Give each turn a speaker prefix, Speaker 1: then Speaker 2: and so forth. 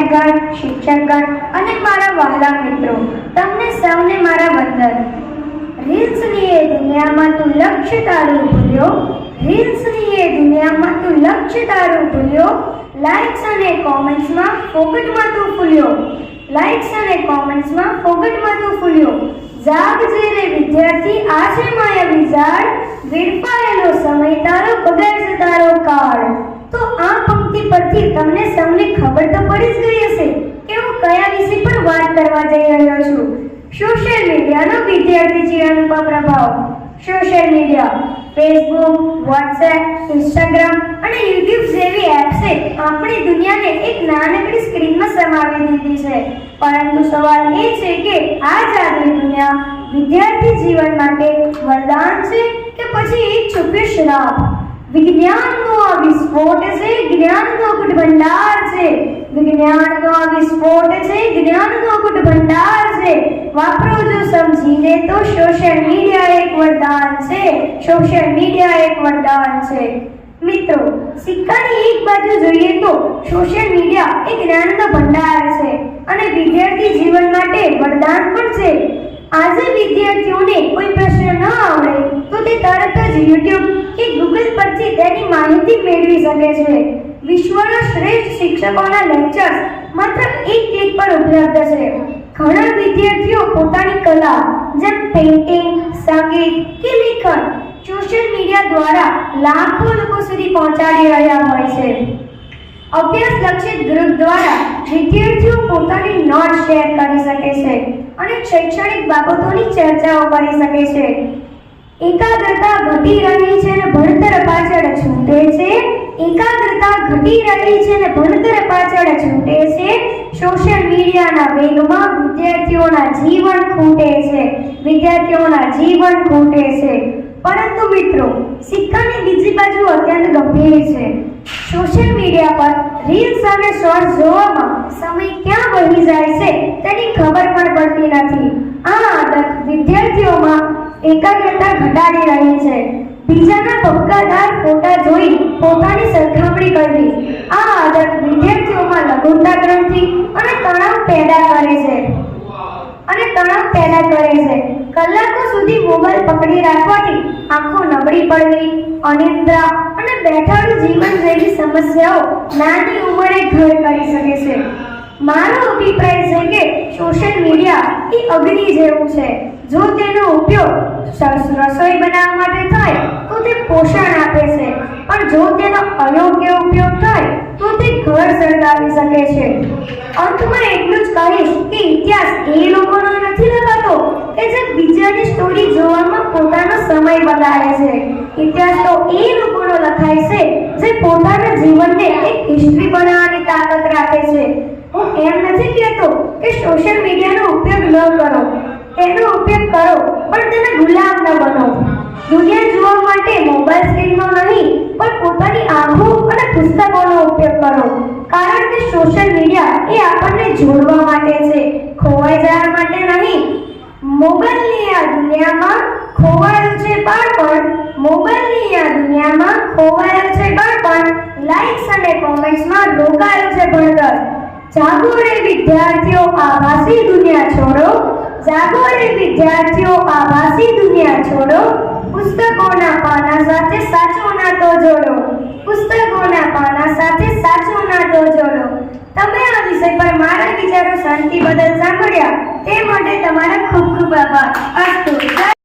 Speaker 1: વિદ્યાર્થીગણ, શિક્ષકગણ અને મારા વહાલા મિત્રો, તમને સૌને મારા વંદન। રીલ્સની એ દુનિયામાં તું લક્ષ્ય તારું ભૂલ્યો, રીલ્સની એ દુનિયામાં તું લક્ષ્ય તારું ભૂલ્યો, લાઇક્સ અને કોમેન્ટ્સમાં ફોકટમાં તું ફૂલ્યો, લાઇક્સ અને કોમેન્ટ્સમાં ફોકટમાં તું ફૂલ્યો। જાગજે રે વિદ્યાર્થી, આજે માયાવી ઝાડ, વેડફાયેલો સમય તારો, બગાડશે તારો કાળ। તો આ પંક્તિ પરથી તમને સૌને ખબર તો પડી જ ગઈ હશે કે હું કયા વિષય પર વાત કરવા જઈ રહ્યો છું। સોશિયલ મીડિયાનો વિદ્યાર્થી જીવન પર પ્રભાવ। Social media, Facebook, WhatsApp, Instagram અને યુટ્યુબ જેવી એપ્સે આપણી દુનિયાને એક નાનકડી સ્ક્રીનમાં સમાવી દીધી છે। પરંતુ સવાલ એ છે કે આ જાદુઈ દુનિયા વિદ્યાર્થી જીવન માટે વરદાન છે કે પછી એક છુપ્યો શ્રાપ? વિજ્ઞાનનો આ વિસ્ફોટ છે, જ્ઞાનનો અખૂટ ભંડાર છે, વિજ્ઞાનનો આ વિસ્ફોટ છે, જ્ઞાનનો અખૂટ ભંડાર છે। વાપરો જો સમજીને તો સોશિયલ મીડિયા એક વરદાન છે, સોશિયલ મીડિયા એક વરદાન છે। મિત્રો, સિક્કાની એક બાજુ જોઈએ તો સોશિયલ મીડિયા એક જ્ઞાનનો ભંડાર છે અને વિદ્યાર્થી જીવન માટે વરદાન પણ છે। આજે વિદ્યાર્થીઓને કોઈ પ્રશ્ન ન આવડે તો તે તરત જ YouTube કે Google પરથી તેની માહિતી મેળવી શકે છે। વિશ્વના શ્રેષ્ઠ શિક્ષકોના લેક્ચર્સ માત્ર એક ક્લિક પર ઉપલબ્ધ છે। ઘણા વિદ્યાર્થીઓ પોતાની કલા જેમ પેઇન્ટિંગ, સંગીત કે લેખન સોશિયલ મીડિયા દ્વારા લાખો લોકો સુધી પહોંચાડી રહ્યા હોય છે। અભ્યાસલક્ષી ગ્રુપ દ્વારા વિદ્યાર્થીઓ પોતાની નોટ શેર કરી શકે છે અને શૈક્ષણિક બાબતોની ચર્ચાઓ કરી શકે છે। એકાગ્રતા ઘટી રહી છે અને ભણતર પાછળ છૂટે છે, એકાગ્રતા ઘટી રહી છે અને ભણતર પાછળ છૂટે છે। સોશિયલ મીડિયાના વેગમાં વિદ્યાર્થીઓના જીવન ખૂટે છે, વિદ્યાર્થીઓના જીવન ખૂટે છે। પરંતુ મિત્રો, સિક્કાની બીજી બાજુ અત્યંત ગંભીર છે। સોશિયલ મીડિયા પર રીલ્સ અને શોર્ટ્સ જોવામાં સમય ક્યાં વહી જાય છે તેની ખબર પણ પડતી નથી। આ આદત વિદ્યાર્થીઓમાં એકાગ્રતા ઘટાડી રહી છે। બીજાના ભપકાદાર ફોટા જોઈ પોતાની સરખામણી કરવી, આ આદત વિદ્યાર્થીઓમાં લઘુતા ગ્રંથિ અને તણાવ પેદા કરે છે। કલાકો સુધી મોબાઈલ પકડી રાખવાથી આંખો નબળી પડવી, અનિદ્રા અને બેઠાડું જીવન જેવી સમસ્યાઓ નાની ઉંમરે ઘર કરી શકે છે। મારો અભિપ્રાય છે કે સોશિયલ મીડિયા એ અગ્નિ જેવું છે। જો તેનો ઉપયોગ રસોઈ બનાવવા માટે થાય તો તે પોષણ આપે છે, પણ જો તેનો અયોગ્ય ઉપયોગ થાય તો તે ઘર સળગાવી શકે છે। અંતમાં એટલું જ કહીશ કે ઇતિહાસ એ લોકોનો નથી લખાતો કે જે બીજાની સ્ટોરી જોવામાં પોતાનો સમય બગાડે છે। ઇતિહાસ તો એ લોકોનો લખાય છે જે પોતાના જીવનને એક હિસ્ટ્રી બનાવવાની તાકાત રાખે છે। હું એમ નથી કહેતો કે સોશિયલ મીડિયાનો ઉપયોગ ન કરો, તેનો ઉપયોગ કરો પણ તેના ગુલામ ન બનો। દુનિયા જોવા માટે મોબાઈલ સ્ક્રીનનો નહીં પણ પોતાની આંખો અને પુસ્તકોનો ઉપયોગ કરો, કારણ કે સોશિયલ મીડિયા એ આપણને જોડવા માટે છે, ખોવાઈ જવા માટે નહીં। મોબાઈલની આ દુનિયામાં ખોવાયેલું છે બાળપણ, મોબાઈલની આ દુનિયામાં ખોવાયેલું છે બાળપણ, લાઇક્સ અને કોમેન્ટ્સમાં રોકાયેલું છે ભણતર। જાગો રે વિદ્યાર્થીઓ, આભાસી દુનિયા છોડો, જાગો રે વિદ્યાર્થીઓ, આભાસી દુનિયા છોડો, પુસ્તકોના પાના સાથે સાચો નાતો જોડો, પુસ્તકોના પાના સાથે સાચો નાતો જોડો। તમે આ વિષય પર મારા વિચારો શાંતિ બદલ સાંભળ્યા તે માટે તમારા ખૂબ ખૂબ આભાર। અસ્તુ।